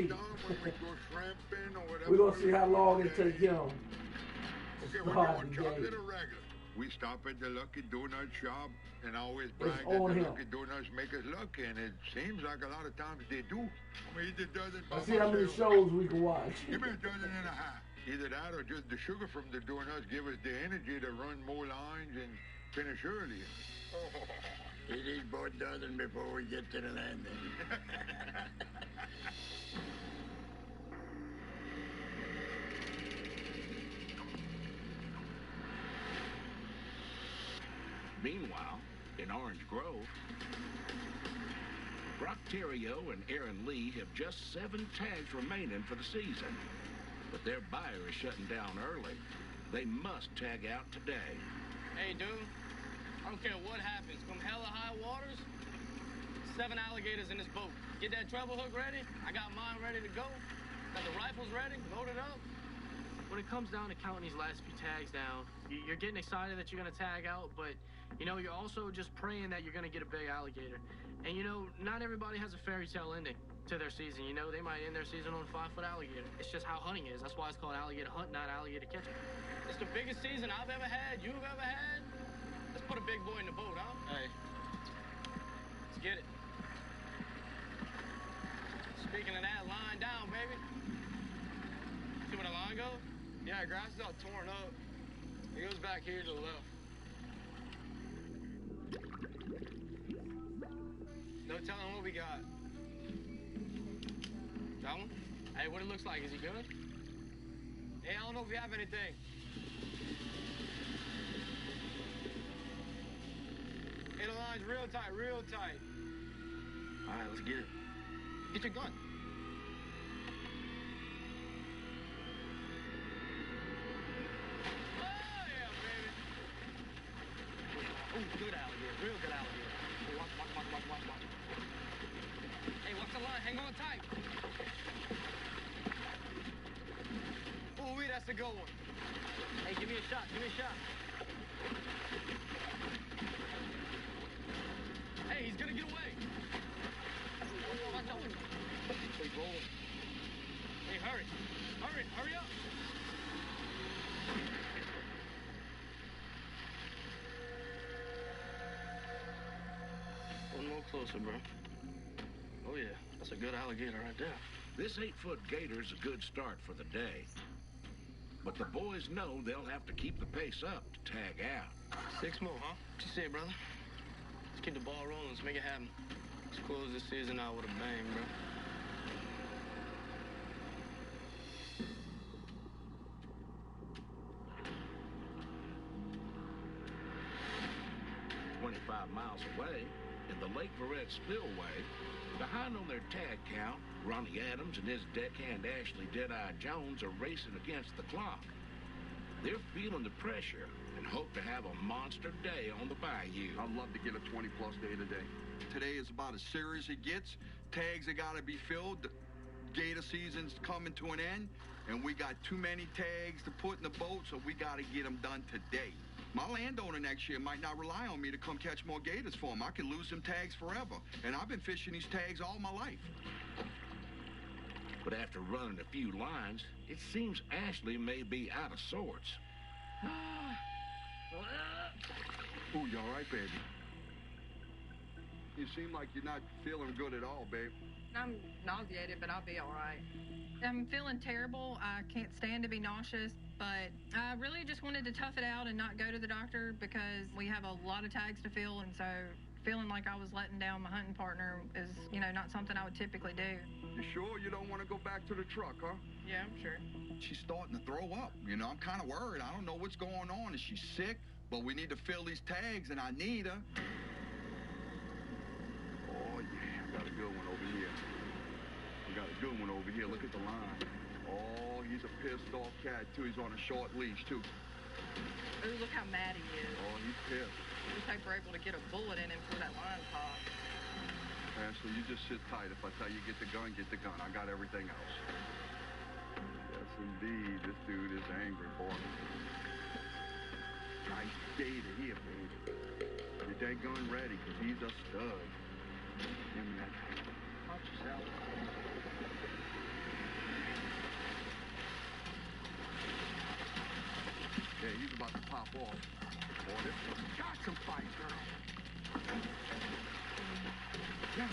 see. We're gonna see how long it takes him. Okay, we're doing chocolate or regular? We stop at the Lucky Donut shop and always brag that the Lucky Donuts make us lucky, and it seems like a lot of times they do. I mean, he does it by Let's see how many shows we can watch. Give me a dozen and a half. Either that or just the sugar from the donuts give us the energy to run more lines and finish earlier. Oh, it is about a dozen before we get to the landing. Meanwhile, in Orange Grove, Brock Terrio and Aaron Lee have just 7 tags remaining for the season. But their buyer is shutting down early. They must tag out today. Hey, dude, I don't care what happens. Come hella high waters, 7 alligators in this boat. Get that treble hook ready. I got mine ready to go. Got the rifles ready, loaded up. When it comes down to counting these last few tags down, you're getting excited that you're going to tag out, but, you know, you're also just praying that you're going to get a big alligator. And, you know, not everybody has a fairy tale ending to their season. You know, they might end their season on a 5-foot alligator. It's just how hunting is. That's why it's called alligator hunt, not alligator catching. It's the biggest season I've ever had, you've ever had. Let's put a big boy in the boat, huh? Hey. Let's get it. Speaking of that, line down, baby. See where the line goes? Yeah, grass is all torn up. It goes back here to the left. No telling what we got. That one? Hey, what it looks like, is he good? Hey, I don't know if you have anything. Hey, the line's real tight, real tight. All right, let's get it. Get your gun. Ooh, good alligator, real good alligator. Hey, watch. Hey, watch the line, hang on tight. Ooh, that's a good one. Hey, give me a shot. Hey, he's gonna get away. Watch out. He's rolling. Hey, hurry up. One more closer, bro. Oh, yeah. That's a good alligator right there. This 8-foot gator's a good start for the day. But the boys know they'll have to keep the pace up to tag out. 6 more, huh? What you say, brother? Let's keep the ball rolling. Let's make it happen. Let's close this season out with a bang, bro. 25 miles away, in the Lake Verret Spillway, behind on their tag count, Ronnie Adams and his deckhand Ashley Deadeye Jones are racing against the clock. They're feeling the pressure and hope to have a monster day on the bayou. I'd love to get a 20-plus day today. Today is about as serious as it gets. Tags have got to be filled. The gator season's coming to an end, and we got too many tags to put in the boat, so we got to get them done today. My landowner next year might not rely on me to come catch more gators for him. I could lose them tags forever, and I've been fishing these tags all my life. But after running a few lines, it seems Ashley may be out of sorts. Ooh, you all right, baby? You seem like you're not feeling good at all, babe. I'm nauseated, but I'll be all right. I'm feeling terrible. I can't stand to be nauseous, but I really just wanted to tough it out and not go to the doctor because we have a lot of tags to fill, and so feeling like I was letting down my hunting partner is, you know, not something I would typically do. You sure you don't want to go back to the truck, huh? Yeah, I'm sure. She's starting to throw up. You know, I'm kind of worried. I don't know what's going on. Is she sick? But we need to fill these tags, and I need her. Oh, yeah, I got a good one over here. Look at the line. Oh, he's a pissed off cat, too. He's on a short leash, too. Ooh, look how mad he is. Oh, he's pissed. Looks like we're able to get a bullet in him before that line pops. Ashley, you just sit tight. If I tell you get the gun, get the gun. I got everything else. Yes, indeed. This dude is angry, boy. Nice gator here, baby. Get that gun ready, because he's a stud. Give me that. Watch yourself. pop off. Boy, this one's got some fight, girl. Yeah.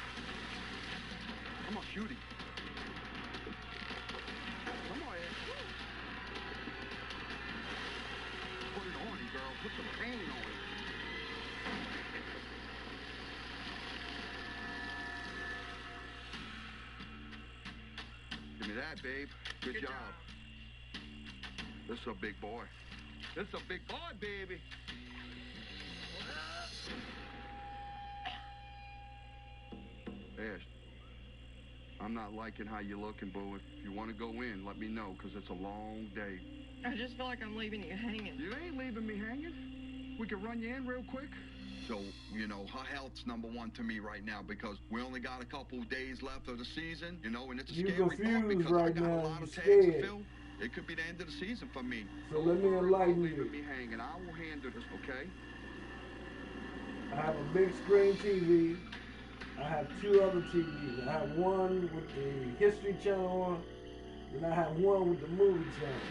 Come on, shoot it. Come on, Ed. Put it on him, girl. Put some pain on it. Give me that, babe. Good job. This is a big boy. This is a big boy, baby. Ash, I'm not liking how you're looking, boo. If you want to go in, let me know, because it's a long day. I just feel like I'm leaving you hanging. You ain't leaving me hanging. We can run you in real quick. So, you know, her health's number one to me right now, because we only got a couple of days left of the season, you know, and it's a scary thought because right I got now. a lot of tags Scared. to fill. It could be the end of the season for me. So let me enlighten you. Leaving me hanging. I will handle this, okay? I have a big screen TV. I have two other TVs. I have one with the History Channel on, and I have one with the Movie Channel.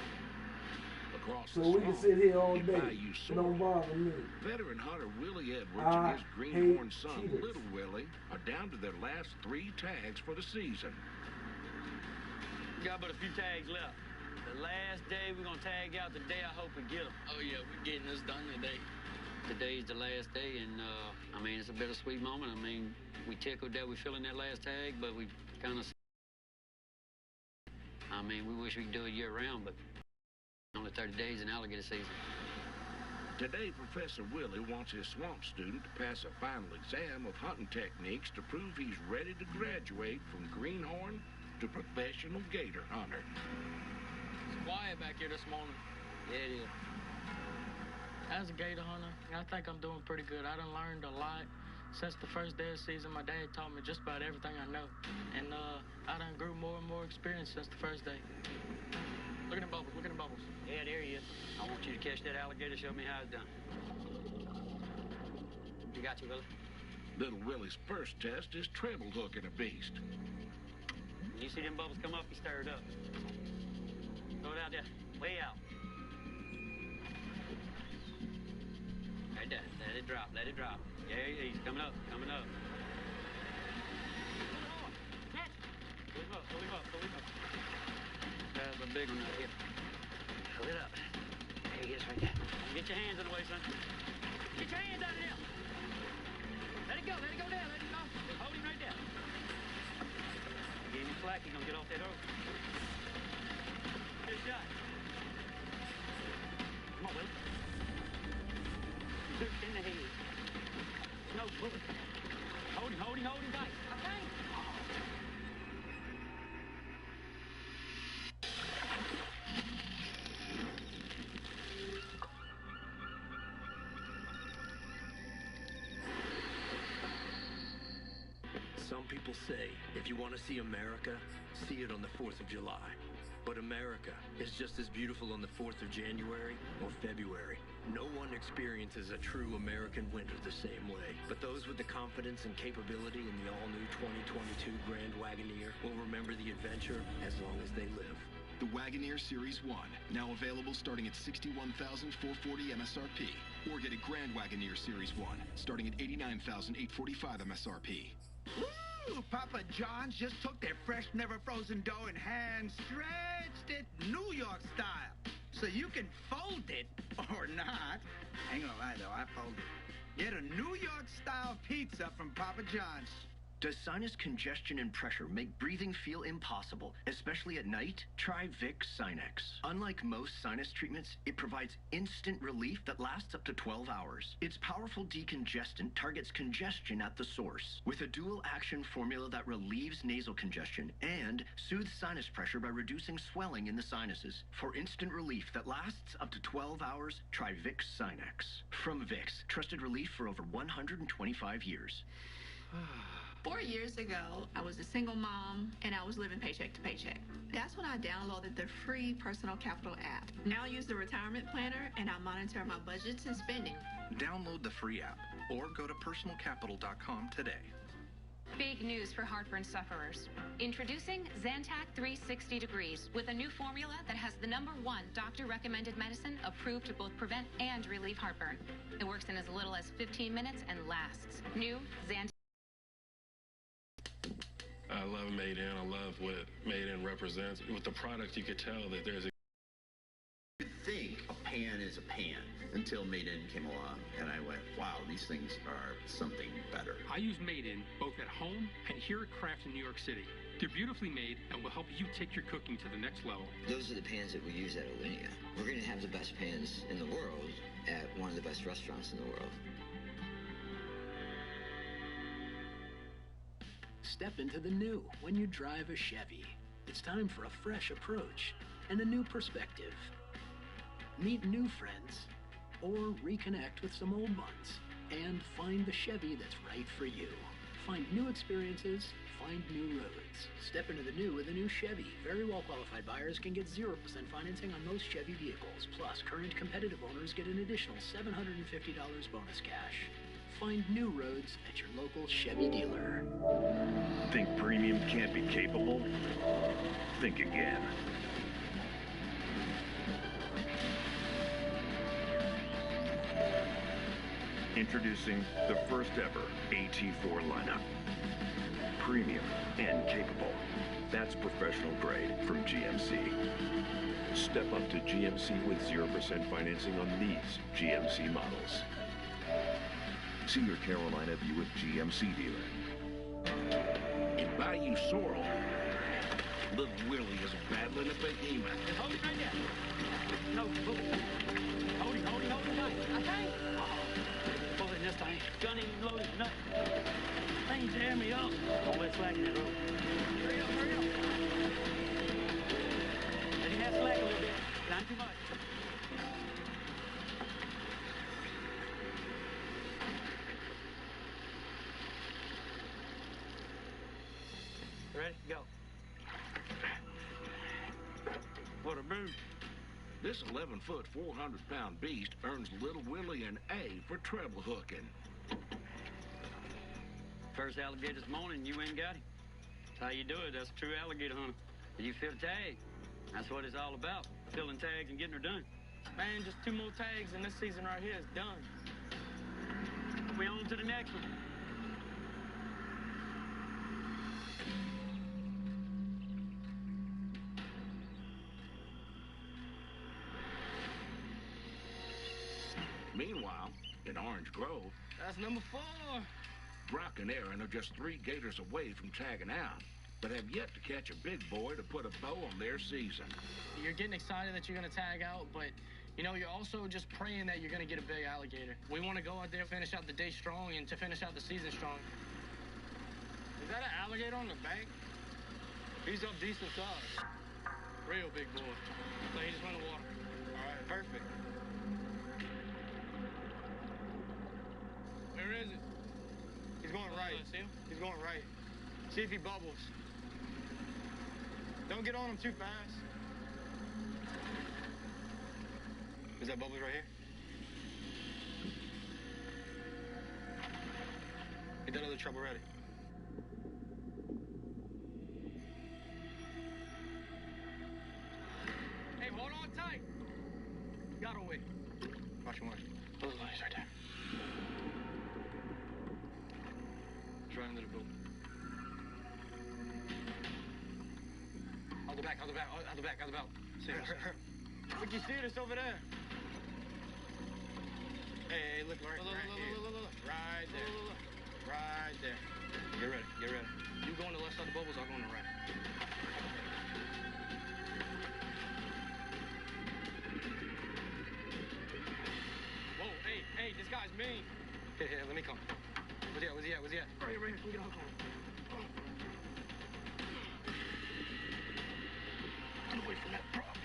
Across So the we can swamp, sit here all in day. Bayou It don't bother me. Veteran hunter Willie Edwards I and his greenhorn hate son, cheaters. Little Willie, are down to their last 3 tags for the season. We got but a few tags left. The last day we're gonna tag out, the day I hope we get them. Oh yeah, we're getting this done today. Today's the last day, and I mean, it's a bittersweet moment. I mean, we tickled that we're filling that last tag, but we kind of, I mean, we wish we could do it year round, but only 30 days in alligator season. Today, Professor Willie wants his swamp student to pass a final exam of hunting techniques to prove he's ready to graduate from greenhorn to professional gator hunter. It's quiet back here this morning. Yeah, it is. As a gator hunter, I think I'm doing pretty good. I done learned a lot. Since the first day of the season, my dad taught me just about everything I know. And I done grew more and more experience since the first day. Look at them bubbles, look at them bubbles. Yeah, there he is. I want you to catch that alligator. Show me how it's done. You got you, Willie? Little Willie's first test is treble hooking a beast. When you see them bubbles come up, you stir it up. Throw it out there, way out. Right there, let it drop, let it drop. Yeah, he's coming up, coming up. Catch! Pull him up, pull him up, pull him up. That's a big one right here. Pull it up. There he is right there. Get your hands in the way, son. Get your hands out of there. Let it go down, let it go. Just hold him right there. Give him slack, he's gonna get off that rope. Good shot. Come on, Willie. Hook in the head. No, move it. Hold him tight. Okay. Some people say if you want to see America, see it on the 4th of July. But America is just as beautiful on the 4th of January or February. No one experiences a true American winter the same way. But those with the confidence and capability in the all-new 2022 Grand Wagoneer will remember the adventure as long as they live. The Wagoneer Series 1, now available starting at $61,440 MSRP. Or get a Grand Wagoneer Series 1, starting at $89,845 MSRP. Ooh, Papa John's just took their fresh, never frozen dough and hand stretched it New York style. So you can fold it or not. I ain't gonna lie though, I fold it. Get a New York style pizza from Papa John's. Does sinus congestion and pressure make breathing feel impossible, especially at night? Try Vicks Sinex. Unlike most sinus treatments, it provides instant relief that lasts up to 12 hours. Its powerful decongestant targets congestion at the source, with a dual-action formula that relieves nasal congestion and soothes sinus pressure by reducing swelling in the sinuses. For instant relief that lasts up to 12 hours, try Vicks Sinex. From Vicks, trusted relief for over 125 years. 4 years ago, I was a single mom and I was living paycheck to paycheck. That's when I downloaded the free Personal Capital app. Now I use the retirement planner and I monitor my budgets and spending. Download the free app or go to personalcapital.com today. Big news for heartburn sufferers. Introducing Zantac 360 Degrees with a new formula that has the #1 doctor-recommended medicine approved to both prevent and relieve heartburn. It works in as little as 15 minutes and lasts. New Zantac. I love Made In. I love what Made In represents. With the product, you could tell that there's a... You think a pan is a pan until Made In came along, and I went, wow, these things are something better. I use Made In both at home and here at Kraft in New York City. They're beautifully made and will help you take your cooking to the next level. Those are the pans that we use at Alinea. We're going to have the best pans in the world at one of the best restaurants in the world. Step into the new when you drive a Chevy. It's time for a fresh approach and a new perspective. Meet new friends or reconnect with some old ones and find the Chevy that's right for you. Find new experiences, find new roads. Step into the new with a new Chevy. Very well qualified buyers can get 0% financing on most Chevy vehicles. Plus, current competitive owners get an additional $750 bonus cash. Find new roads at your local Chevy dealer. Think premium can't be capable? Think again. Introducing the first ever AT4 lineup. Premium and capable. That's professional grade from GMC. Step up to GMC with 0% financing on these GMC models. See your Carolina Buick GMC dealer. In Bayou Sorrel, little Willie is battling a behemoth. Hold it right there. No, hold it. Hold it tight. Okay. Pull it this time. Gun ain't loaded nothing. Things tear me up. Don't let slack in that rope. Hurry up. Let him have slack a little bit. Not too much. Ready? Go. What a move. This 11-foot, 400-pound beast earns Little Willie an A for treble hooking. First alligator this morning, you ain't got him. That's how you do it. That's a true alligator hunter. You fill a tag. That's what it's all about. Filling tags and getting her done. Man, just 2 more tags and this season right here is done. We on to the next one. Meanwhile, in Orange Grove, that's #4. Brock and Aaron are just 3 gators away from tagging out, but have yet to catch a big boy to put a bow on their season. You're getting excited that you're going to tag out, but, you know, you're also just praying that you're going to get a big alligator. We want to go out there, finish out the day strong, and to finish out the season strong. Is that an alligator on the bank? He's of decent size. Real big boy. So he just went in the water. All right, perfect. Where is it? He's going right. See him? He's going right. See if he bubbles. Don't get on him too fast. Is that bubbles right here? Get that other trouble ready. Hey, hold on tight. Got away. Watch him, watch him. Those lines right there. It's right under the boat. Out the back, out the back, out the back, out the back. See it. Look, you see it? It's over there. Hey, look, right, look. Right there. Right there. Get ready, get ready. You go on the left side of the bubbles, I'll go on the right. Whoa, hey, this guy's mean. Here, let me come. Where's he at? Right here, let me get a hook on him. Get away from that prop.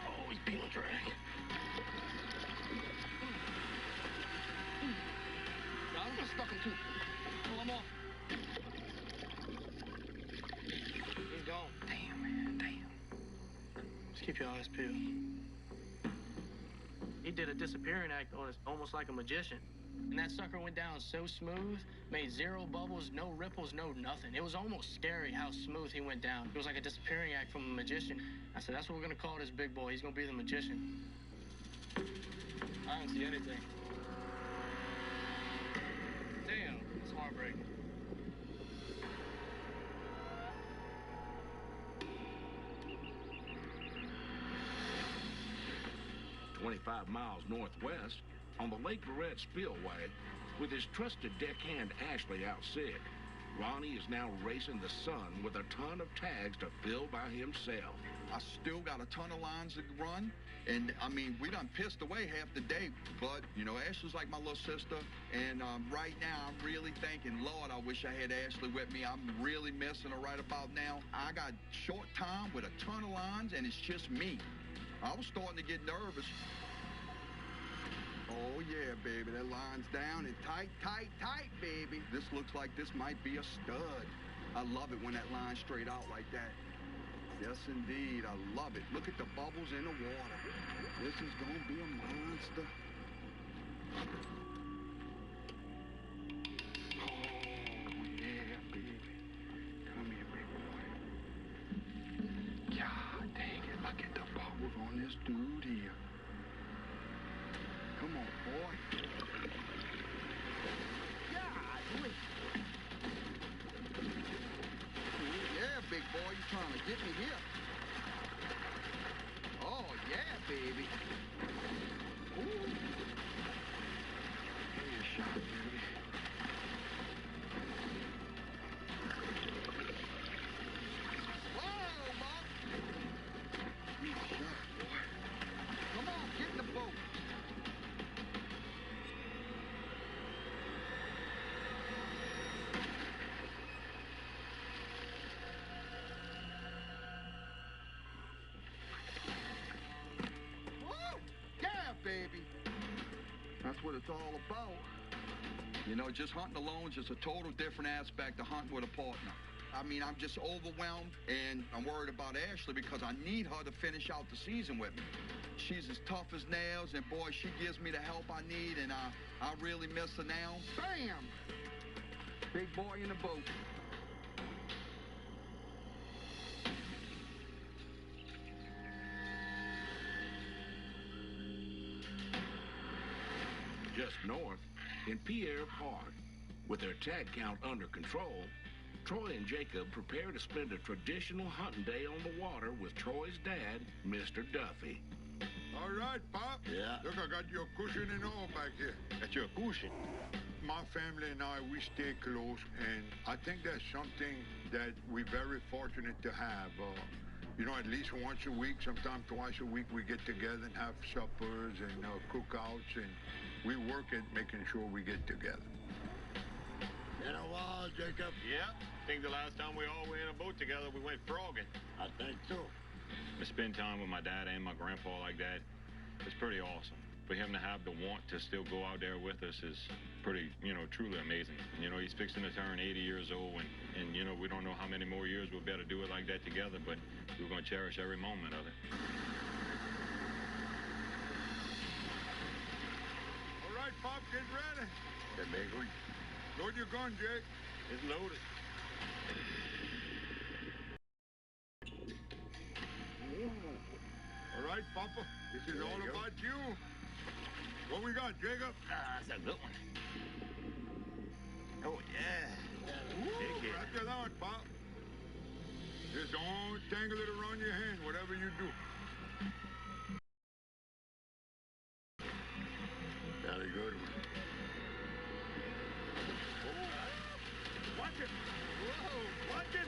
Oh, he's peeling drag. I'm gonna stuck him too. Pull him off. He's gone. Damn, man, damn. Just keep your eyes peeled. He did a disappearing act on us, almost like a magician. And that sucker went down so smooth, made zero bubbles, no ripples, no nothing. It was almost scary how smooth he went down. It was like a disappearing act from a magician. I said, that's what we're gonna call this big boy. He's gonna be the magician. I don't see anything. Damn, it's heartbreaking. "25 miles northwest, on the Lake Verret Spillway, with his trusted deckhand Ashley out sick, Ronnie is now racing the sun with a ton of tags to fill by himself. I still got a ton of lines to run, and I mean, we done pissed away half the day, but, you know, Ashley's like my little sister, and right now I'm really thinking, Lord, I wish I had Ashley with me. I'm really missing her right about now. I got short time with a ton of lines, and it's just me. I was starting to get nervous. Oh, yeah, baby, that line's down and tight, tight, tight, baby. This looks like this might be a stud. I love it when that line's straight out like that. Yes, indeed, I love it. Look at the bubbles in the water. This is gonna be a monster. Oh, yeah, baby. Come here, big boy. God dang it, look at the bubbles on this dude here. Come on, boy. Golly. Yeah, big boy, you trying to get me here. Oh, yeah, baby. Ooh. Give me a shot, baby. Whoa, Bob. Give me a shot, boy. Come on, get in the boat. Baby. That's what it's all about. You know, just hunting alone is just a total different aspect of hunting with a partner. I mean, I'm just overwhelmed, and I'm worried about Ashley because I need her to finish out the season with me. She's as tough as nails, and boy, she gives me the help I need, and I really miss her now. Bam! Big boy in the boat. Just north, in Pierre Park, with their tag count under control, Troy and Jacob prepare to spend a traditional hunting day on the water with Troy's dad, Mr. Duffy. All right, Pop. Yeah. Look, I got your cushion and all back here. That's your cushion. My family and I, we stay close, and I think that's something that we're very fortunate to have. You know, at least once a week, sometimes twice a week, we get together and have suppers and cookouts, and we work at making sure we get together. Been a while, Jacob. Yeah. I think the last time we all went in a boat together, we went frogging. I think so. To spend time with my dad and my grandpa like that, it's pretty awesome. For him to have the want to still go out there with us is pretty, you know, truly amazing. You know, he's fixing to turn 80 years old, and you know, we don't know how many more years we'll be able to do it like that together, but we're going to cherish every moment of it. All right, Pop, get ready. Get big one. Load your gun, Jake. It's loaded. All right, Papa, this is all about you. What we got, Jacob? That's a good one. Oh, yeah. Wrap your out, Pop. Just don't tangle it around your hand, whatever you do. Very good one. Watch it. Whoa, watch it.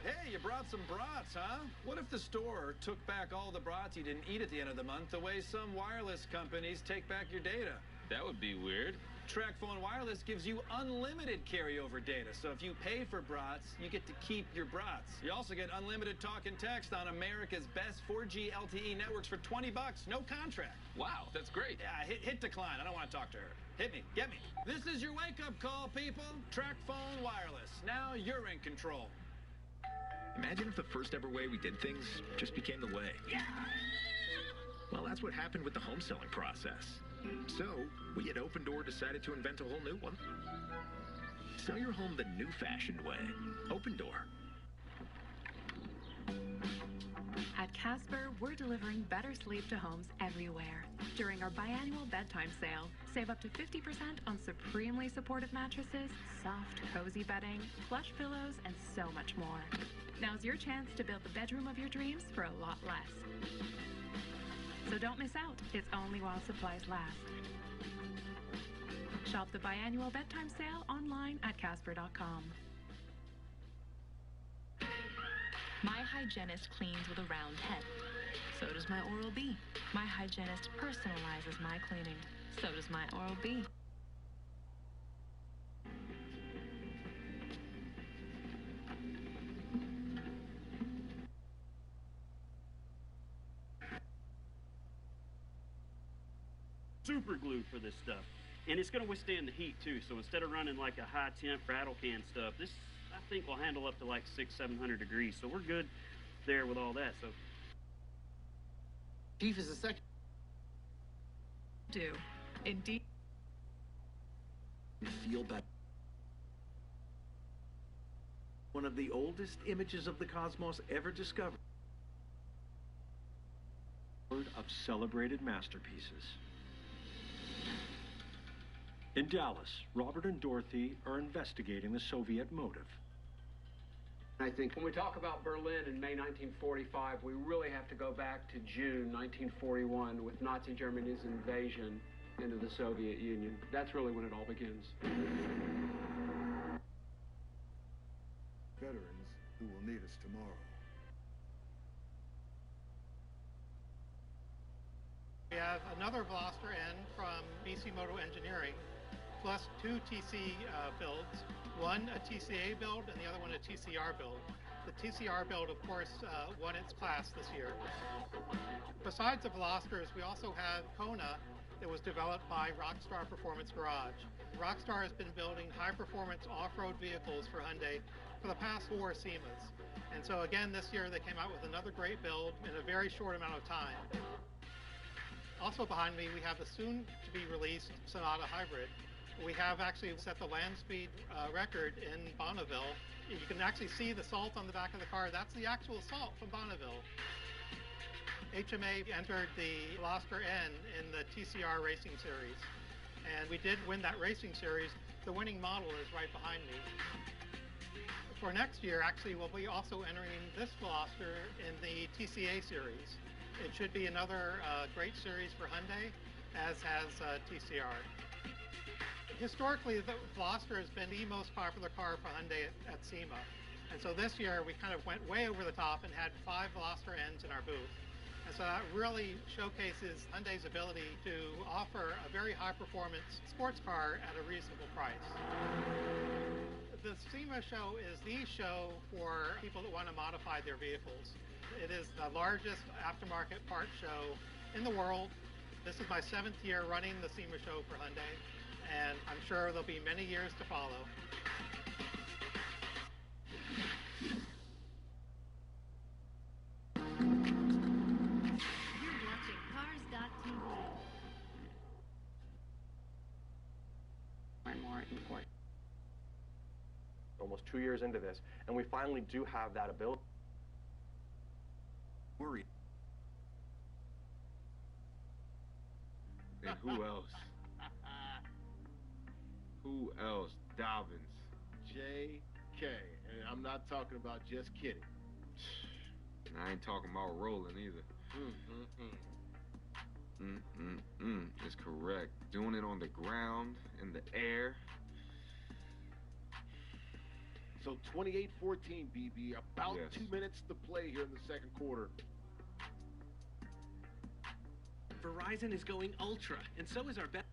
Hey, you brought some brats, huh? What if the store took back all the brats you didn't eat at the end of the month the way some wireless companies take back your data? That would be weird. TracFone Wireless gives you unlimited carryover data, so if you pay for brats, you get to keep your brats. You also get unlimited talk and text on America's best 4G LTE networks for $20, no contract. Wow, that's great. Yeah, hit decline. I don't want to talk to her. Hit me, get me. This is your wake-up call, people. TracFone Wireless. Now you're in control. Imagine if the first ever way we did things just became the way. Yeah. Well, that's what happened with the home selling process. So, we at Open Door decided to invent a whole new one. Sell your home the new-fashioned way. Open Door. At Casper, we're delivering better sleep to homes everywhere. During our biannual bedtime sale, save up to 50% on supremely supportive mattresses, soft, cozy bedding, plush pillows, and so much more. Now's your chance to build the bedroom of your dreams for a lot less. So don't miss out. It's only while supplies last. Shop the biannual bedtime sale online at Casper.com. My hygienist cleans with a round head. So does my Oral-B. My hygienist personalizes my cleaning. So does my Oral-B. Super glue for this stuff. And it's going to withstand the heat, too. So instead of running like a high-temp rattle can stuff, this, I think, will handle up to like 600-700 degrees. So we're good there with all that. So Chief is a second. Do. Indeed. Feel better. One of the oldest images of the cosmos ever discovered. Of celebrated masterpieces. In Dallas, Robert and Dorothy are investigating the Soviet motive. I think when we talk about Berlin in May 1945, we really have to go back to June 1941 with Nazi Germany's invasion into the Soviet Union. That's really when it all begins. Veterans who will need us tomorrow. We have another Veloster N from BC Moto Engineering, plus 2 TC builds, one a TCA build and the other one a TCR build. The TCR build, of course, won its class this year. Besides the Velosters, we also have Kona that was developed by Rockstar Performance Garage. Rockstar has been building high-performance off-road vehicles for Hyundai for the past 4 SEMAs. And so again, this year they came out with another great build in a very short amount of time. Also behind me, we have the soon-to-be-released Sonata Hybrid. We have actually set the land speed record in Bonneville. You can actually see the salt on the back of the car. That's the actual salt from Bonneville. HMA entered the Veloster N in the TCR Racing Series. And we did win that racing series. The winning model is right behind me. For next year, actually, we'll be also entering this Veloster in the TCA Series. It should be another great series for Hyundai, as has TCR. Historically, the Veloster has been the most popular car for Hyundai at SEMA. And so this year, we kind of went way over the top and had 5 Veloster Ns in our booth. And so that really showcases Hyundai's ability to offer a very high-performance sports car at a reasonable price. The SEMA show is the show for people that want to modify their vehicles. It is the largest aftermarket parts show in the world. This is my 7th year running the SEMA show for Hyundai, and I'm sure there'll be many years to follow. You're watching Cars.tv. More important. Almost 2 years into this, and we finally do have that ability. Worried. And who else? Who else? Dobbins. J.K. And I'm not talking about just kidding. And I ain't talking about rolling either. It's correct. Doing it on the ground, in the air. So 28-14, BB. About 2 minutes to play here in the second quarter. Verizon is going ultra, and so is our best.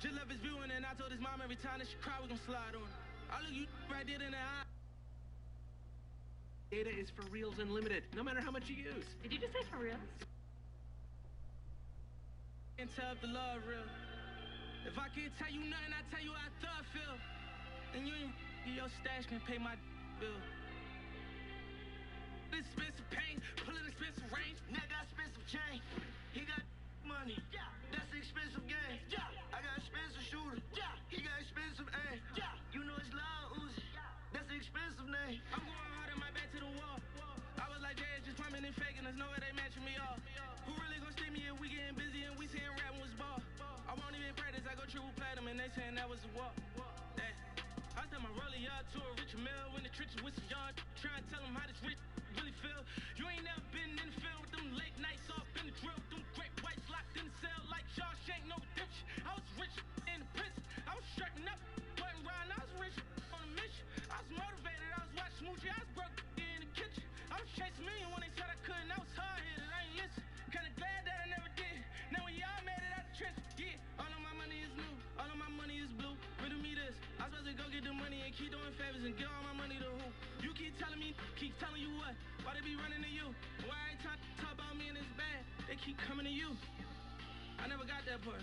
Just left his viewing, and I told his mom every time that she cry, we gonna slide on. I look you right there in the eye. Data is for reals unlimited, no matter how much you use. Did you just say for reals? Can't tell if the love real. If I can't tell you nothing, I tell you how I thought I feel. And you ain't, your stash can pay my bill. Expensive pain, pull an expensive range. Neck got expensive chain. He got money. That's the expensive game. I got expensive shooter. He got expensive aim. You know it's loud, Uzi. That's the expensive name. I'm going hard in my back to the wall. I was like, Jay, just pumping and faking. There's no way they matching me off. Who really gonna stay me if we getting busy and we saying rapping was ball? I won't even practice. I go triple platinum and they saying that was a walk. I tell my rollie yard to a rich mill in the trenches with some yard. Try and tell them how this rich really feel. You ain't never been in the field with them late nights off in the drill. Them great whites locked in the cell like Shawshank, no redemption. I was rich in the prison. I was strapping up, wasn't riding. I was rich on a mission. I was motivated. I was watching Smoochie. I was broke in the kitchen. I was chasing million when they said I couldn't. I was hard-headed. I ain't listen. Kinda glad that I never did. Now when y'all made it out the trench, yeah. All of my money is new. All of my money is blue. Riddle me this. I'm supposed to go get the money and keep doing favors and give all my money to who? You keep telling me, keep telling you what? Why they be running to you? Why every time they talk about me and it's bad, they keep coming to you? I never got that part.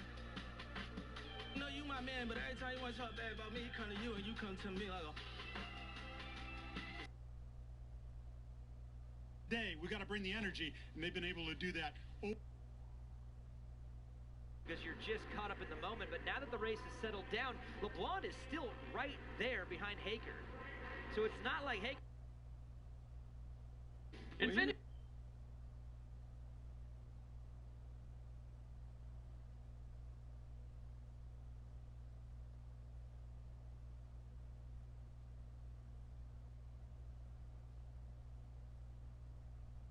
You know you my man, but every time you want to talk bad about me, he come to you and you come to me like a... We got to bring the energy, and they've been able to do that. Because you're just caught up in the moment, but now that the race has settled down, LeBlanc is still right there behind Hager. So it's not like Hager... Infinity...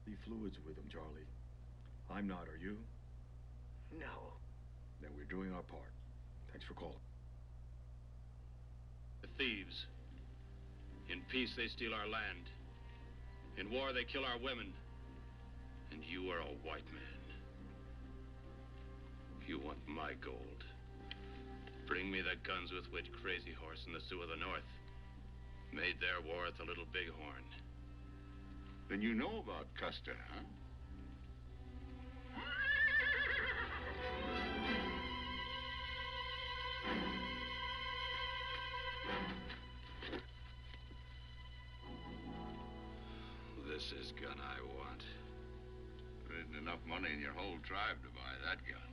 The fluids with him, Charlie. I'm not, are you? No. Then we're doing our part. Thanks for calling. The thieves. In peace, they steal our land. In war, they kill our women. And you are a white man. You want my gold. Bring me the guns with which Crazy Horse and the Sioux of the North made their war at the Little Bighorn. Then you know about Custer, huh? This is gun I want. There isn't enough money in your whole tribe to buy that gun.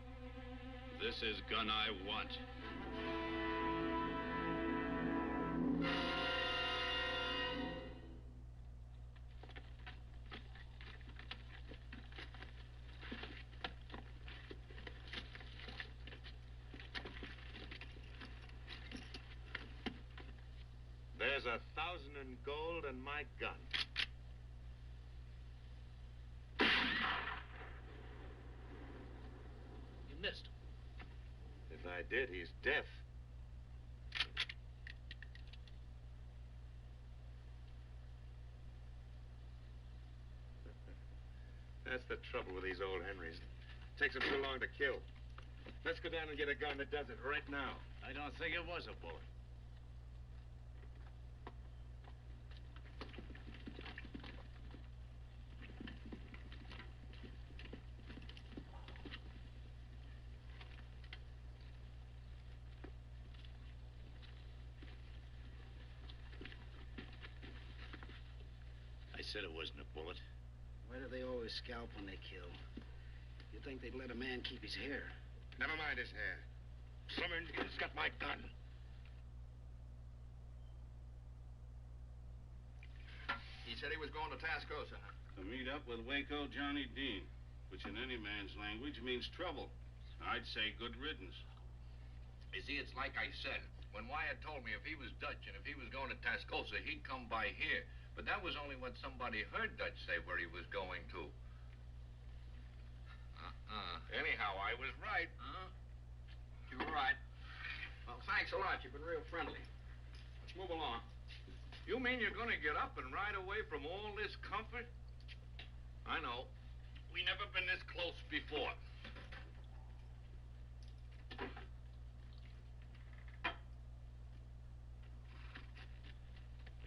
This is gun I want. There's 1,000 in gold and my gun. You missed. If I did, he's deaf. That's the trouble with these old Henrys. Takes them too long to kill. Let's go down and get a gun that does it right now. I don't think it was a bullet. I said it wasn't a bullet. Why do they always scalp when they kill? You'd think they'd let a man keep his hair. Never mind his hair. Some Indian's got my gun. He said he was going to Tascosa. To meet up with Waco Johnny Dean, which in any man's language means trouble. I'd say good riddance. You see, it's like I said. When Wyatt told me if he was Dutch and if he was going to Tascosa, he'd come by here. But that was only what somebody heard Dutch say where he was going to. Anyhow, I was right. You were right. Well, thanks a lot. You've been real friendly. Let's move along. You mean you're going to get up and ride away from all this comfort? I know. We never been this close before.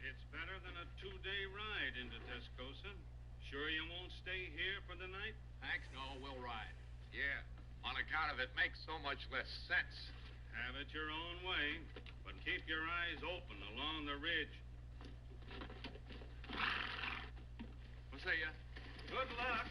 It's better than a 2-day ride into Tascosa. Sure you won't stay here for the night? Thanks, no, we'll ride. Yeah, on account of it makes so much less sense. Have it your own way, but keep your eyes open along the ridge. What's see you. Good luck.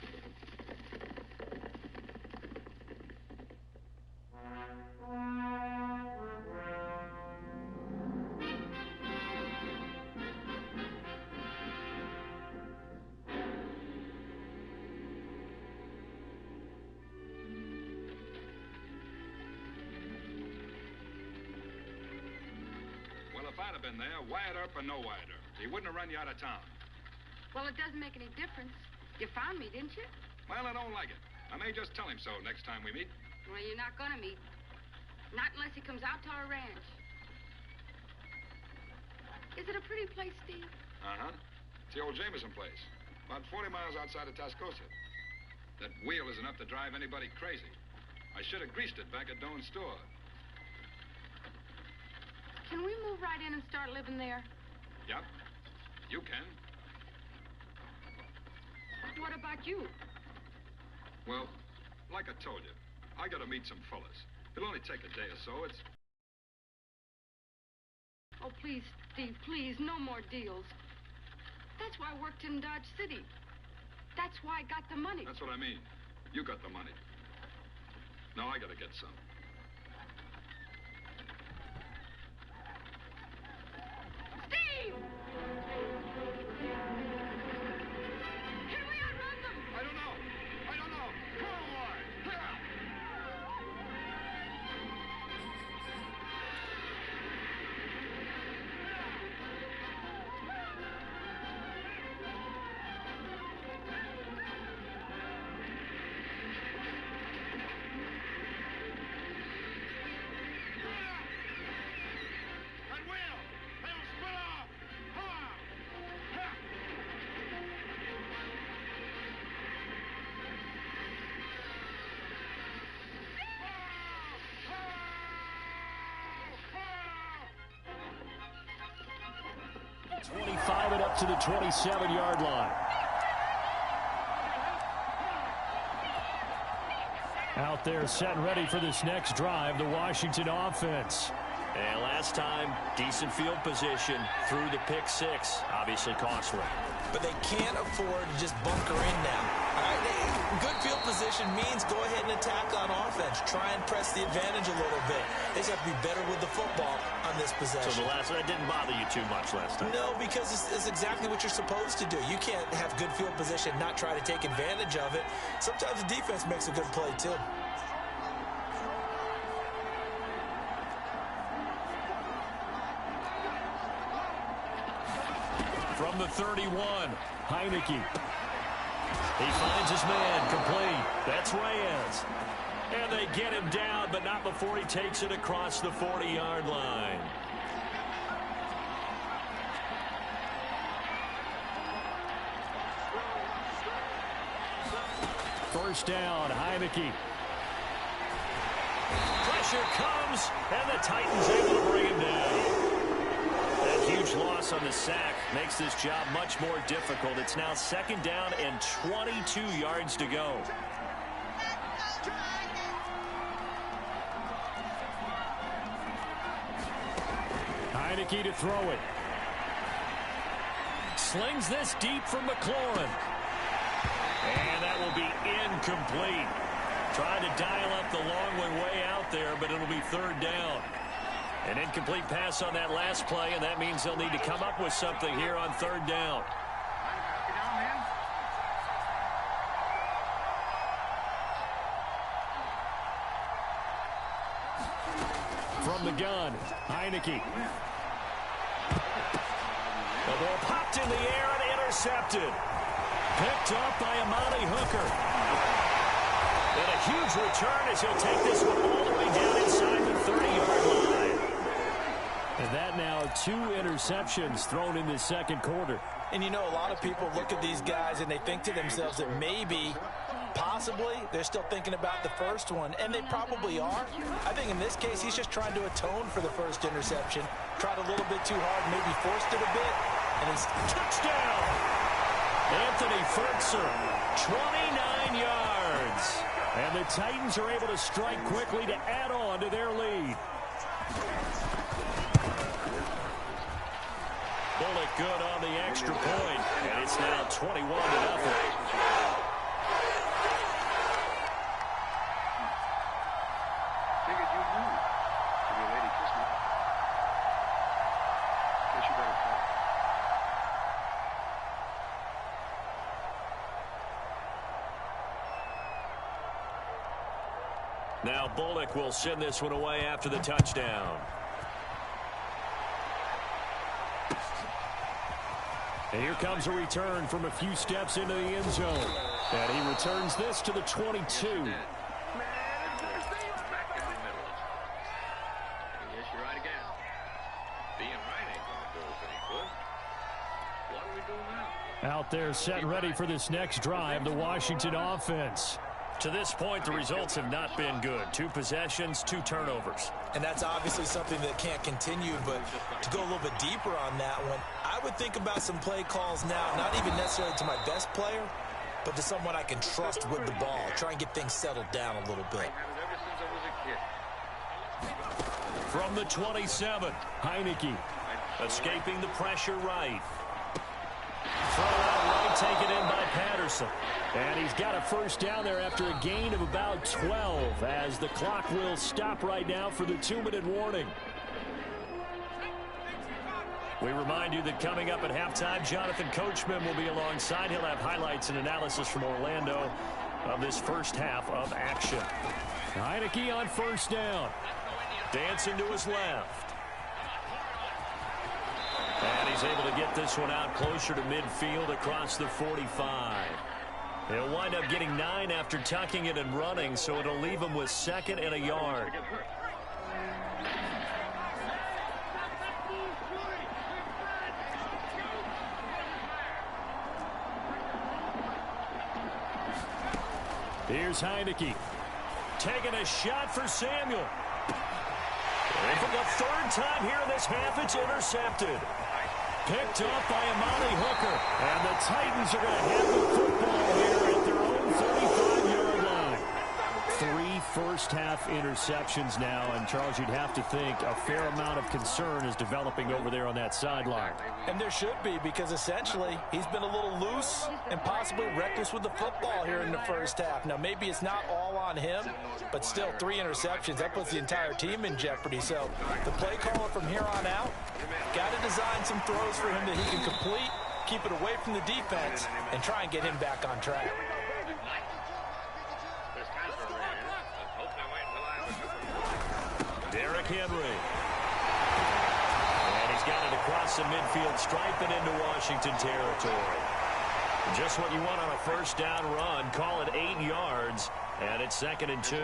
Well, if I'd have been there, wired up or no wired up, he wouldn't have run you out of town. Well, it doesn't make any difference. You found me, didn't you? Well, I don't like it. I may just tell him so next time we meet. Well, you're not gonna meet. Not unless he comes out to our ranch. Is it a pretty place, Steve? Uh-huh. It's the old Jameson place. About 40 miles outside of Tascosa. That wheel is enough to drive anybody crazy. I should have greased it back at Doan's store. Can we move right in and start living there? Yep. You can. What about you? Well, like I told you, I gotta meet some fellas. It'll only take a day or so. It's... Oh, please, Steve, please, no more deals. That's why I worked in Dodge City. That's why I got the money. That's what I mean. You got the money. Now I gotta get some. Steve! Can we outrun them? I don't know. I don't know. Come on, boy. .25 and up to the 27-yard line. Out there set and ready for this next drive, the Washington offense. And last time, decent field position through the pick six. Obviously costly. But they can't afford to just bunker in now. All right, good field position means go ahead and attack on offense. Try and press the advantage a little bit. They just have to be better with the football on this possession. So the last one, that didn't bother you too much last time? No, because it's exactly what you're supposed to do. You can't have good field position, not try to take advantage of it. Sometimes the defense makes a good play, too. From the 31, Heineke. He finds his man, complete. That's Reyes. And they get him down, but not before he takes it across the 40-yard line. First down, Heineke. Pressure comes, and the Titans able to bring him down. That huge loss on the sack makes this job much more difficult. It's now second down and 22 yards to go. Heineke to throw it. Slings this deep from McLaurin. And that will be incomplete. Trying to dial up the long way out there, but it'll be third down. An incomplete pass on that last play, and that means they'll need to come up with something here on third down. From the gun, Heineke. The ball popped in the air and intercepted. Picked up by Amani Hooker. And a huge return as he'll take this one all the way down inside the 30-yard line. And that now 2 interceptions thrown in the second quarter. And you know, a lot of people look at these guys and they think to themselves that maybe, possibly, they're still thinking about the first one. And they probably are. I think in this case, he's just trying to atone for the first interception. Tried a little bit too hard, maybe forced it a bit. And he's touchdown! Anthony Fertzer, 29 yards. And the Titans are able to strike quickly to add on to their lead. Bullock good on the extra point, and it's now 21-0. Now Bullock will send this one away after the touchdown. And here comes a return from a few steps into the end zone. And he returns this to the 22. Yes, you're right again. Being right ain't gonna do us any good. What do we do now? Out there set ready for this next drive, the Washington offense. To this point, the results have not been good. 2 possessions, 2 turnovers. And that's obviously something that can't continue, but to go a little bit deeper on that one, I would think about some play calls now, not even necessarily to my best player, but to someone I can trust with the ball. Try and get things settled down a little bit. From the 27, Heineke escaping the pressure right. Throw out right, taken in by Patterson. And he's got a first down there after a gain of about 12 as the clock will stop right now for the 2-minute warning. We remind you that coming up at halftime, Jonathan Coachman will be alongside. He'll have highlights and analysis from Orlando of this first half of action. Heineke on first down. Dancing to his left. And he's able to get this one out closer to midfield across the 45. He'll wind up getting 9 after tucking it and running, so it'll leave him with 2nd and a yard. Here's Heineke. Taking a shot for Samuel. And for the 3rd time here in this half, it's intercepted. Picked up by Amani Hooker. And the Titans are going to have the football here at their own 35-yard line. 3 first-half interceptions now. And, Charles, you'd have to think a fair amount of concern is developing over there on that sideline. And there should be, because essentially he's been a little loose and possibly reckless with the football here in the first half. Now, maybe it's not all on him, but still 3 interceptions. That puts the entire team in jeopardy. So the play caller from here on out got to design some throws for him that he can complete, keep it away from the defense, and try and get him back on track. Derrick Henry. And he's got it across the midfield stripe and into Washington territory. Just what you want on a first down run. Call it 8 yards, and it's 2nd and 2. Picked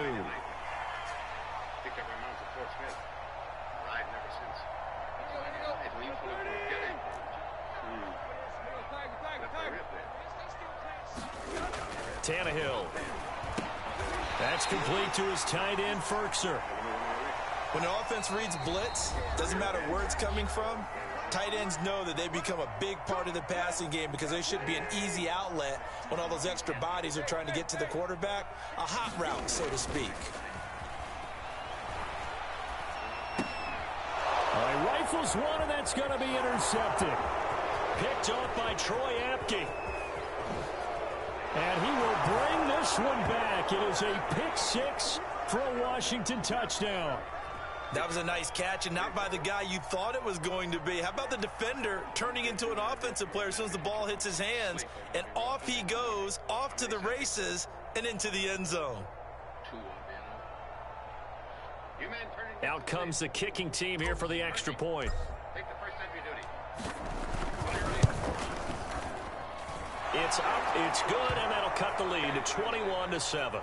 up my mount at Fort Smith. Riding ever since. Tannehill. That's complete to his tight end, Ferkser. When the offense reads blitz, doesn't matter where it's coming from, tight ends know that they become a big part of the passing game because they should be an easy outlet when all those extra bodies are trying to get to the quarterback. A hot route, so to speak. Rifles one, and that's going to be intercepted. Picked up by Troy Apke. And he will bring this one back. It is a pick 6 for a Washington touchdown. That was a nice catch, and not by the guy you thought it was going to be. How about the defender turning into an offensive player as soon as the ball hits his hands, and off he goes, off to the races, and into the end zone. Out comes the kicking team here for the extra point. It's up, it's good, and that'll cut the lead to 21-7.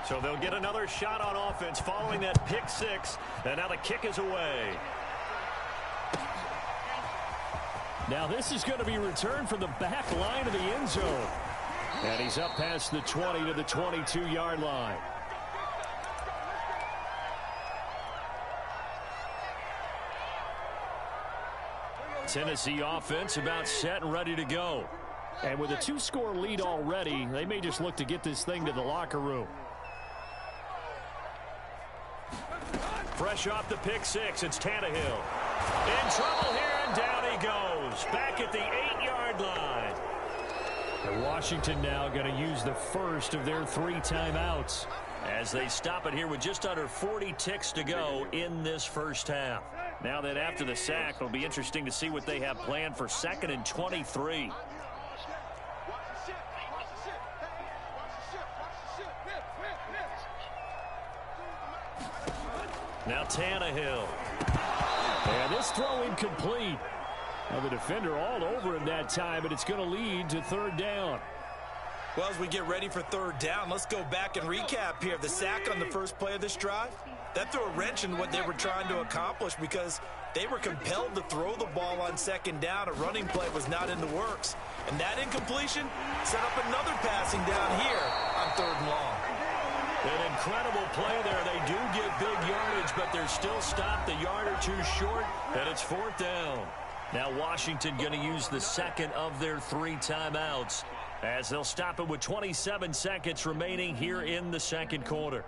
So they'll get another shot on offense following that pick 6, and now the kick is away. Now this is going to be returned from the back line of the end zone. And he's up past the 20 to the 22-yard line. Tennessee offense about set and ready to go. And with a 2-score lead already, they may just look to get this thing to the locker room. Fresh off the pick six, it's Tannehill. In trouble here, and down he goes. Back at the 8-yard line. And Washington now going to use the first of their 3 timeouts, as they stop it here with just under 40 ticks to go in this first half. Now that after the sack, it'll be interesting to see what they have planned for 2nd and 23. Now Tannehill. And this throw incomplete. Now the defender all over him that time, but it's going to lead to 3rd down. Well, as we get ready for 3rd down, let's go back and recap here. The sack on the first play of this drive, that threw a wrench in what they were trying to accomplish because they were compelled to throw the ball on 2nd down. A running play was not in the works. And that incompletion set up another passing down here on 3rd and long. An incredible play there. They do get big yardage, but they're still stopped a yard or 2 short, and it's 4th down. Now Washington going to use the 2nd of their 3 timeouts, as they'll stop it with 27 seconds remaining here in the 2nd quarter.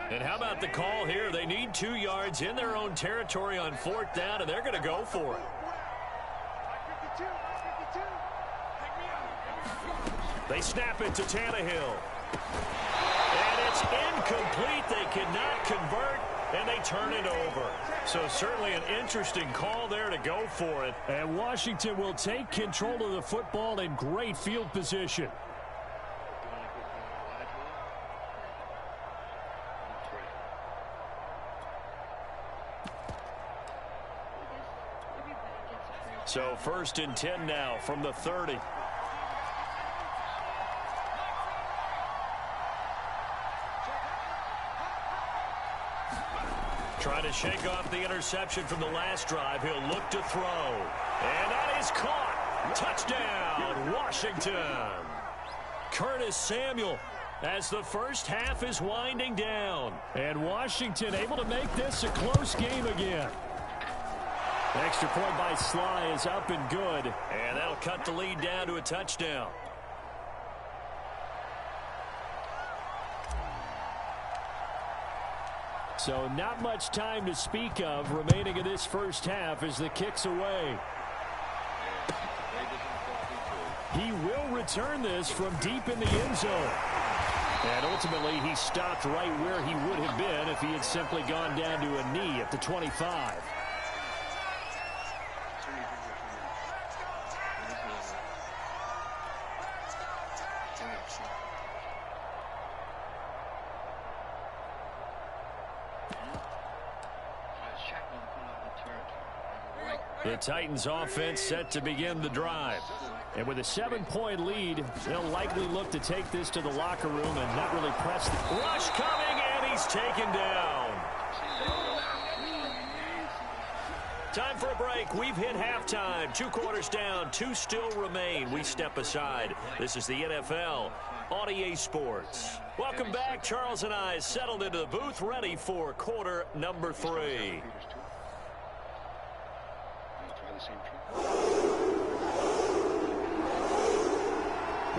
And how about the call here? They need 2 yards in their own territory on 4th down, and they're going to go for it. They snap it to Tannehill. And it's incomplete. They cannot convert, and they turn it over. So certainly an interesting call there to go for it. And Washington will take control of the football in great field position. So 1st and 10 now from the 30. Trying to shake off the interception from the last drive. He'll look to throw. And that is caught. Touchdown, Washington. Curtis Samuel, as the first half is winding down. And Washington able to make this a close game again. Extra point by Sly is up and good. And that'll cut the lead down to a touchdown. So not much time to speak of remaining in this first half as the kick's away. He will return this from deep in the end zone. And ultimately, he stopped right where he would have been if he had simply gone down to a knee at the 25. The Titans offense set to begin the drive. And with a 7-point lead, they'll likely look to take this to the locker room and not really press the rush coming, and he's taken down. Time for a break. We've hit halftime. 2 quarters down, 2 still remain. We step aside. This is the NFL on EA Sports. Welcome back. Charles and I settled into the booth, ready for quarter number 3.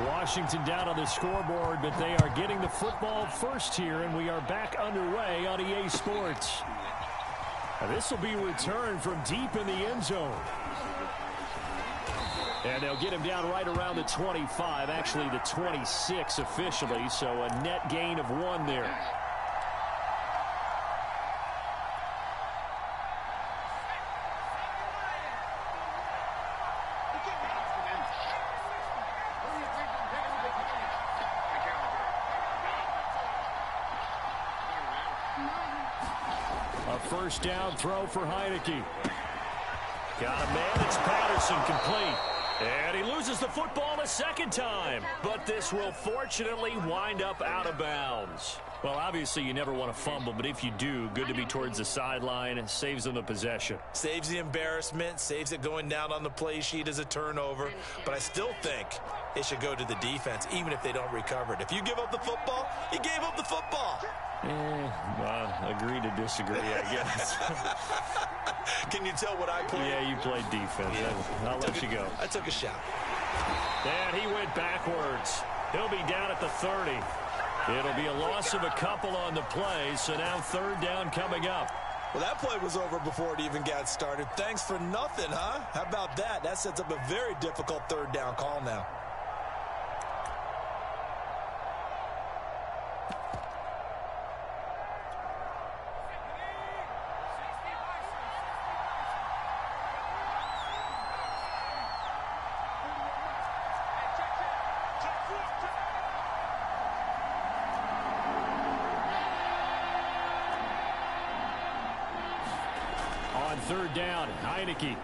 Washington down on the scoreboard, but they are getting the football first here, and we are back underway on EA Sports. This will be returned from deep in the end zone. And they'll get him down right around the 25, actually the 26 officially, so a net gain of 1 there. First down throw for Heineke. Got a man. It's Patterson, complete. And he loses the football a second time. But this will fortunately wind up out of bounds. Well, obviously you never want to fumble, but if you do, good to be towards the sideline. It saves them the possession. Saves the embarrassment, saves it going down on the play sheet as a turnover. But I still think it should go to the defense, even if they don't recover it. If you give up the football, you gave up the football. Agree to disagree, I guess. Can you tell what I played? Yeah, you played defense. Yeah. I'll let you go. I took a shot. And he went backwards. He'll be down at the 30. It'll be a loss of a couple on the play, so now third down coming up. Well, that play was over before it even got started. Thanks for nothing, huh? How about that? That sets up a very difficult third down call now. Third down, Heineke.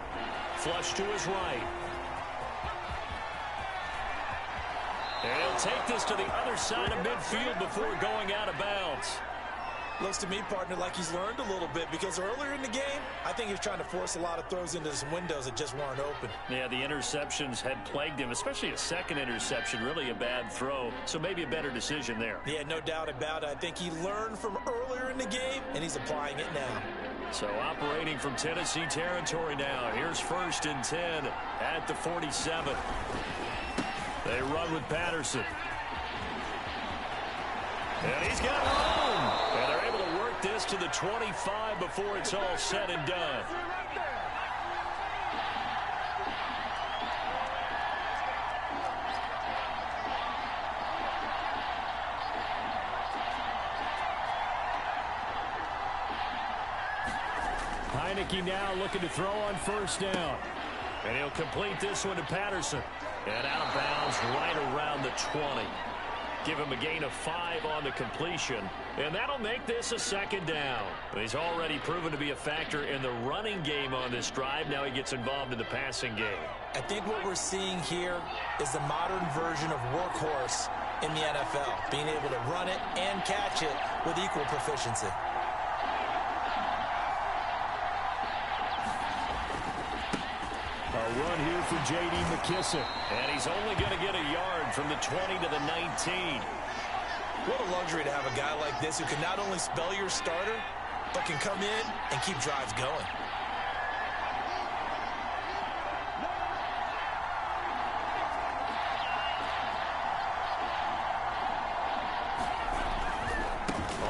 Flush to his right. And he'll take this to the other side of midfield before going out of bounds. Looks to me, partner, like he's learned a little bit, because earlier in the game, I think he was trying to force a lot of throws into some windows that just weren't open. Yeah, the interceptions had plagued him, especially a second interception, really a bad throw. So maybe a better decision there. Yeah, no doubt about it. I think he learned from earlier in the game, and he's applying it now. So operating from Tennessee territory now. Here's 1st and 10 at the 47. They run with Patterson. And he's got room. And they're able to work this to the 25 before it's all said and done. Heineke now looking to throw on 1st down. And he'll complete this one to Patterson. And out of bounds right around the 20. Give him a gain of 5 on the completion. And that'll make this a 2nd down. He's already proven to be a factor in the running game on this drive. Now he gets involved in the passing game. I think what we're seeing here is the modern version of workhorse in the NFL. Being able to run it and catch it with equal proficiency. A run here for J.D. McKissick. And he's only going to get a yard from the 20 to the 19. What a luxury to have a guy like this who can not only spell your starter, but can come in and keep drives going.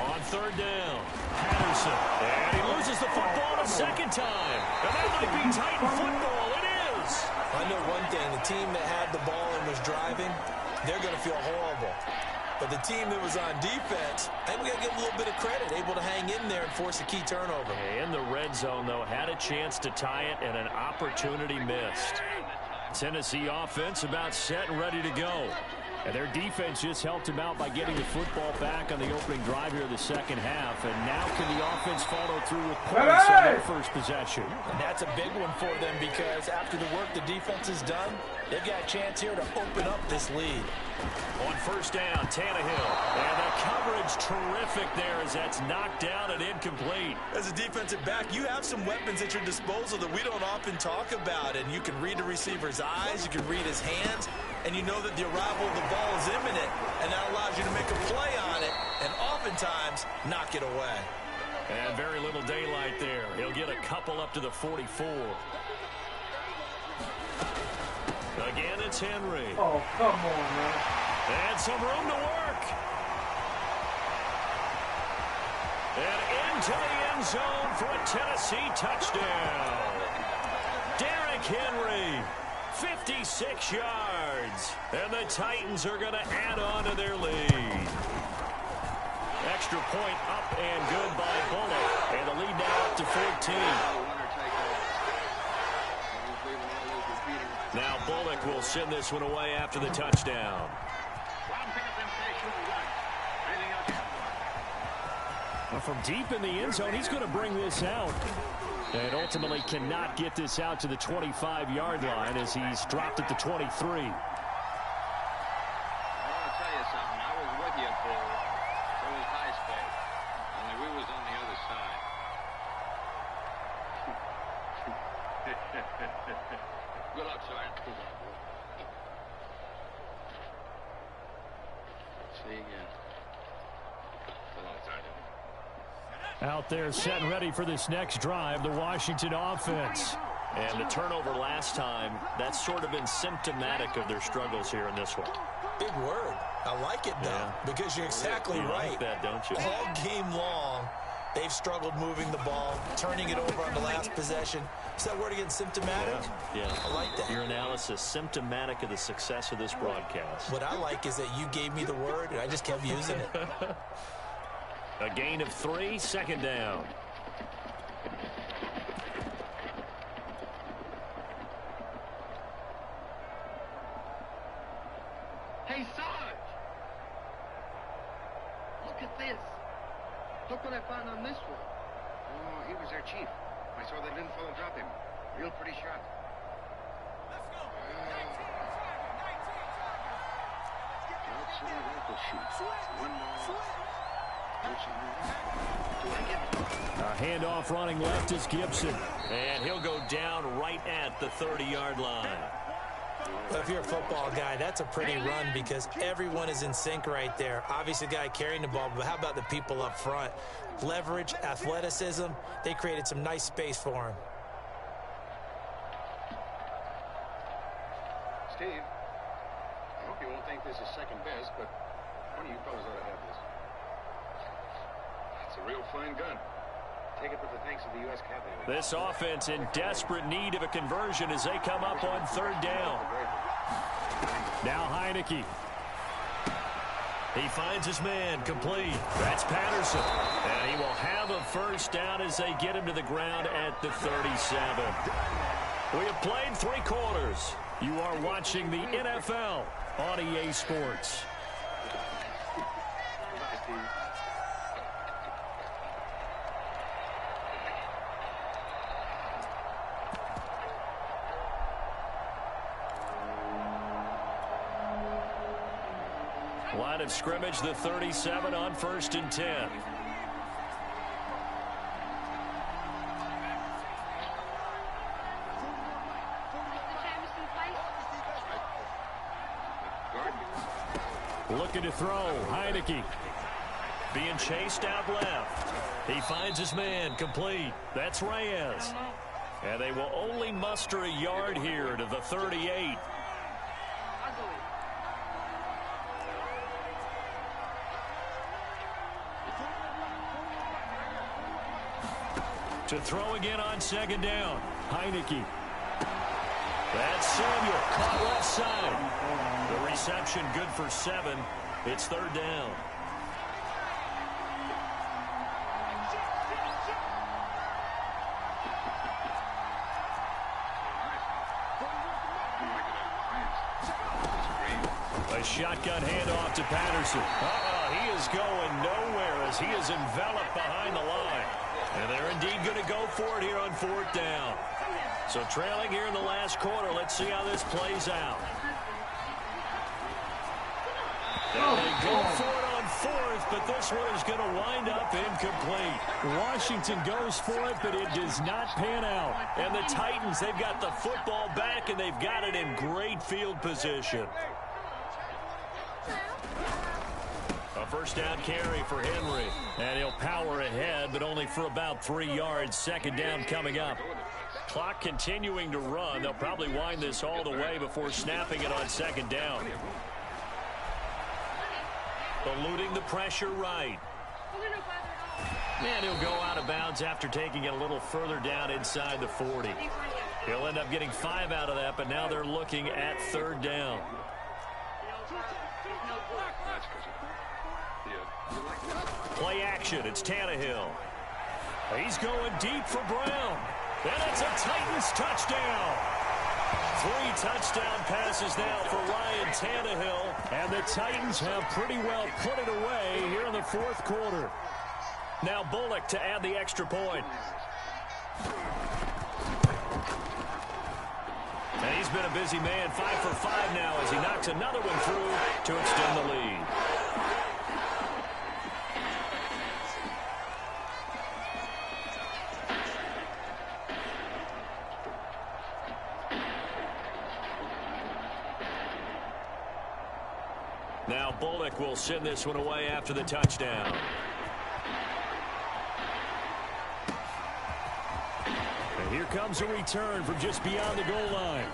On 3rd down, Patterson. And he loses the football a 2nd time. And that might be Titan football. It is. I know one thing. The team that had the ball and was driving, they're going to feel horrible. But the team that was on defense, I think we got to give them a little bit of credit, able to hang in there and force a key turnover. In the red zone, though, had a chance to tie it and an opportunity missed. Tennessee offense about set and ready to go. And their defense just helped him out by getting the football back on the opening drive here in the 2nd half. And now can the offense follow through with points on their first possession? And that's a big one for them, because after the work the defense has done, they've got a chance here to open up this lead. On 1st down, Tannehill. And the coverage terrific there as that's knocked down and incomplete. As a defensive back, you have some weapons at your disposal that we don't often talk about. And you can read the receiver's eyes, you can read his hands, and you know that the arrival of the ball is imminent, and that allows you to make a play on it and oftentimes knock it away. And very little daylight there. He'll get a couple up to the 44. Again, it's Henry. Oh, come on, man. And some room to work. And into the end zone for a Tennessee touchdown. Derrick Henry, 56 yards. And the Titans are going to add on to their lead. Extra point up and good by Bullock. And the lead now up to 14. Now Bullock will send this one away after the touchdown. Well, from deep in the end zone, he's going to bring this out. And ultimately cannot get this out to the 25-yard line as he's dropped at the 23. I want to tell you something. I was with you for those high See you again. So long, Sergeant. Out there set and ready for this next drive, the Washington offense. And the turnover last time, that's sort of been symptomatic of their struggles here in this one. Big word. I like it, though, because you're exactly right. You like that, don't you? All game long, they've struggled moving the ball, turning it over on the last possession. Is that word again, symptomatic? Yeah. I like that. Your analysis, symptomatic of the success of this broadcast. What I like is that you gave me the word, and I just kept using it. A gain of 3, second down. Hey, Sarge! Look at this. Look what I found on this one. Oh, he was their chief. I saw that Linfall drop him. Real pretty shot. Let's go. Outside rifle shoot. 1 more. A handoff running left is Gibson. And he'll go down right at the 30-yard line. Well, if you're a football guy, that's a pretty run because everyone is in sync right there. Obviously, the guy carrying the ball, but how about the people up front? Leverage, athleticism, they created some nice space for him. Steve, I hope you won't think this is second best, but one of you fellas ought to have this. It's a real fine gun. Take it with the thanks of the U.S. cavalry. This offense in desperate need of a conversion as they come up on third down. Now Heineke. He finds his man, complete. That's Patterson. And he will have a first down as they get him to the ground at the 37. We have played 3 quarters. You are watching the NFL on EA Sports. Line of scrimmage, the 37 on 1st and 10. Looking to throw, Heineke. Being chased out left. He finds his man, complete. That's Reyes. And they will only muster a yard here to the 38. To throw again on second down, Heineke. That's Samuel, caught left side. The reception good for 7. It's third down. A shotgun handoff to Patterson. He is going nowhere as he is enveloped behind the line. And they're indeed going to go for it here on 4th down. So trailing here in the last quarter. Let's see how this plays out. And they go for it on 4th, but this one is going to wind up incomplete. Washington goes for it, but it does not pan out. And the Titans, they've got the football back, and they've got it in great field position. A first down carry for Henry. And he'll power ahead, but only for about 3 yards. Second down coming up. Clock continuing to run. They'll probably wind this all the way before snapping it on second down. Eluding the pressure right. And he'll go out of bounds after taking it a little further down inside the 40. He'll end up getting 5 out of that, but now they're looking at third down. Play action. It's Tannehill. He's going deep for Brown. And it's a Titans touchdown. 3 touchdown passes now for Ryan Tannehill. And the Titans have pretty well put it away here in the 4th quarter. Now Bullock to add the extra point. And he's been a busy man. 5 for 5 now as he knocks another one through to extend the lead. Now Bullock will send this one away after the touchdown. And here comes a return from just beyond the goal line.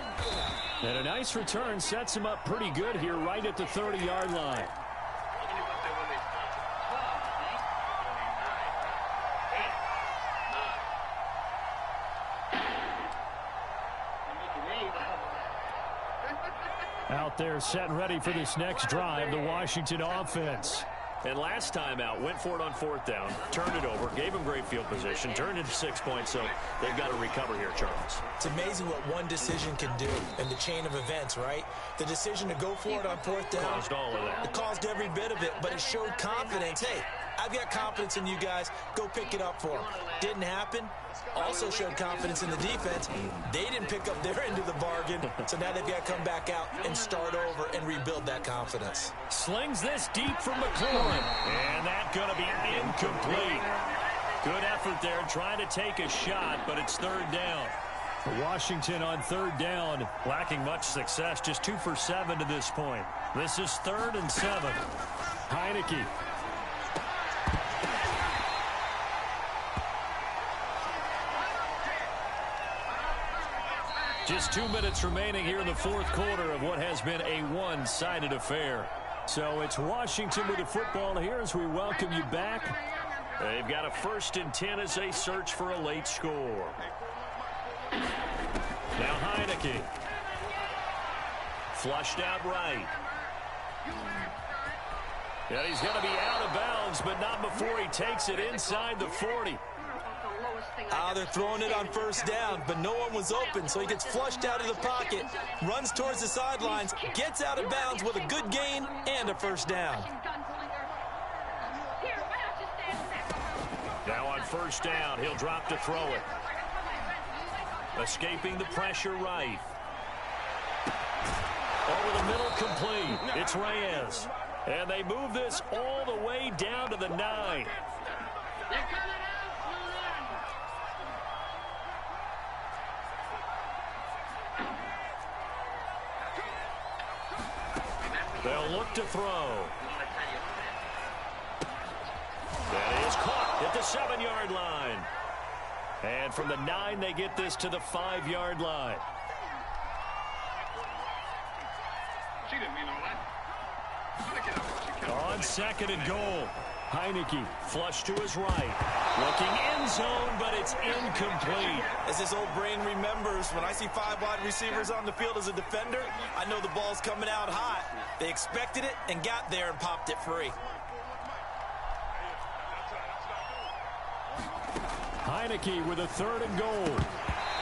And a nice return sets him up pretty good here right at the 30-yard line. Out there set and ready for this next drive, the Washington offense. And last time out, went for it on 4th down, turned it over, gave him great field position, turned it to 6 points, so they've got to recover here, Charles. It's amazing what one decision can do in the chain of events, right? The decision to go for it on 4th down. Caused all of that. It caused every bit of it, but it showed confidence. Hey, I've got confidence in you guys. Go pick it up for them. Didn't happen. Also showed confidence in the defense. They didn't pick up their end of the bargain, so now they've got to come back out and start over and rebuild that confidence. Slings this deep from McLaurin, and that's going to be incomplete. Good effort there, trying to take a shot, but it's 3rd down. Washington on 3rd down, lacking much success, just 2 for 7 to this point. This is 3rd and 7. Heineke. Just 2 minutes remaining here in the 4th quarter of what has been a one-sided affair. So it's Washington with the football here as we welcome you back. They've got a 1st and 10 as they search for a late score. Now Heineke. Flushed out right. Yeah, he's going to be out of bounds, but not before he takes it inside the 40. They're throwing it on 1st down, but no one was open, so he gets flushed out of the pocket, runs towards the sidelines, gets out of bounds with a good gain and a 1st down. Now on 1st down, he'll drop to throw it. Escaping the pressure right. Over the middle, complete. It's Reyes. And they move this all the way down to the 9. They'll look to throw. That is caught at the 7-yard line. And from the 9, they get this to the 5-yard line. She didn't mean all that. On 2nd and goal. Heineke flush to his right. Looking end zone, but it's incomplete. As his old brain remembers, when I see 5 wide receivers on the field as a defender, I know the ball's coming out hot. They expected it and got there and popped it free. Heineke with a 3rd and goal.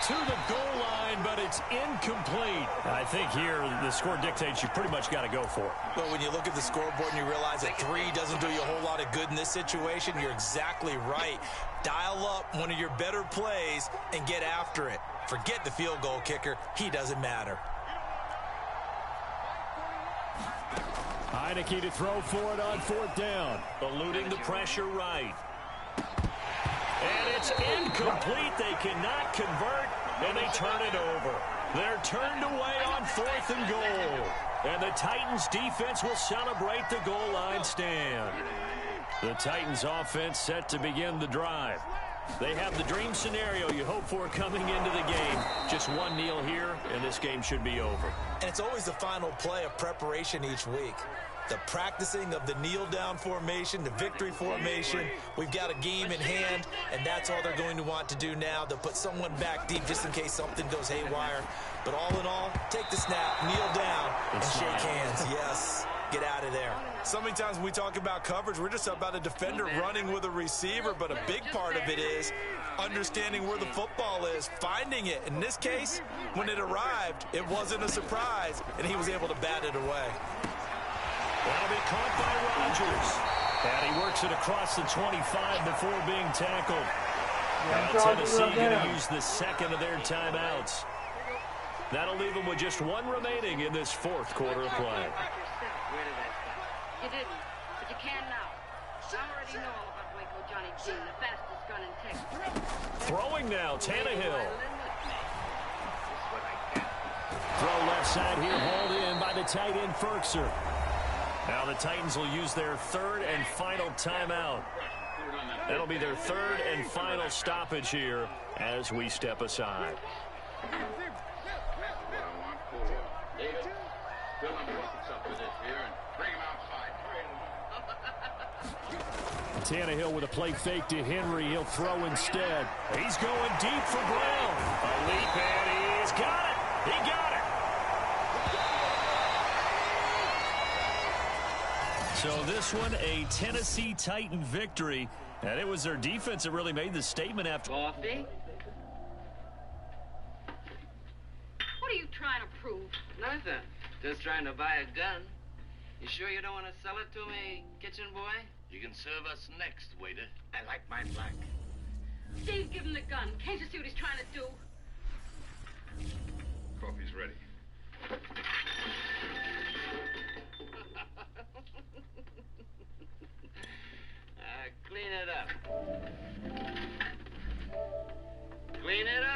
To the goal line, but it's incomplete. I think here the score dictates you pretty much got to go for it. Well, when you look at the scoreboard and you realize that 3 doesn't do you a whole lot of good in this situation, you're exactly right. Dial up one of your better plays and get after it. Forget the field goal kicker. He doesn't matter. Heineke to throw for it on 4th down. Eluding the pressure right. And it's incomplete. They cannot convert, and they turn it over. They're turned away on 4th and goal. And the Titans defense will celebrate the goal line stand. The Titans offense set to begin the drive. They have the dream scenario you hope for coming into the game. Just one kneel here, and this game should be over. And it's always the final play of preparation each week. The practicing of the kneel-down formation, the victory formation. We've got a game in hand, and that's all they're going to want to do now. They'll put someone back deep just in case something goes haywire. But all in all, take the snap, kneel down, and shake hands. Yes, get out of there. So many times when we talk about coverage, we're just about a defender running with a receiver, but a big part of it is understanding where the football is, finding it. In this case, when it arrived, it wasn't a surprise, and he was able to bat it away. That'll be caught by Rodgers. And he works it across the 25 before being tackled. Tennessee going to use the 2nd of their timeouts. That'll leave them with just 1 remaining in this 4th quarter of play. You didn't, but you can now. I already know all about Waco Johnny Dean, the fastest gun in Texas. Throwing now, Tannehill. Throw left side here, hauled in by the tight end, Ferkser. Now the Titans will use their third and final timeout. That'll be their third and final stoppage here as we step aside. Fill them buckets up with this here and bring him outside. Tannehill with a play fake to Henry. He'll throw instead. He's going deep for Brown. A leap, and he's got it. He got it. So this one, a Tennessee Titan victory. And it was their defense that really made the statement after. Coffee? What are you trying to prove? Nothing. Just trying to buy a gun. You sure you don't want to sell it to me, kitchen boy? You can serve us next, waiter. I like mine black. Steve, give him the gun. Can't you see what he's trying to do? Coffee's ready. Clean it up. Clean it up.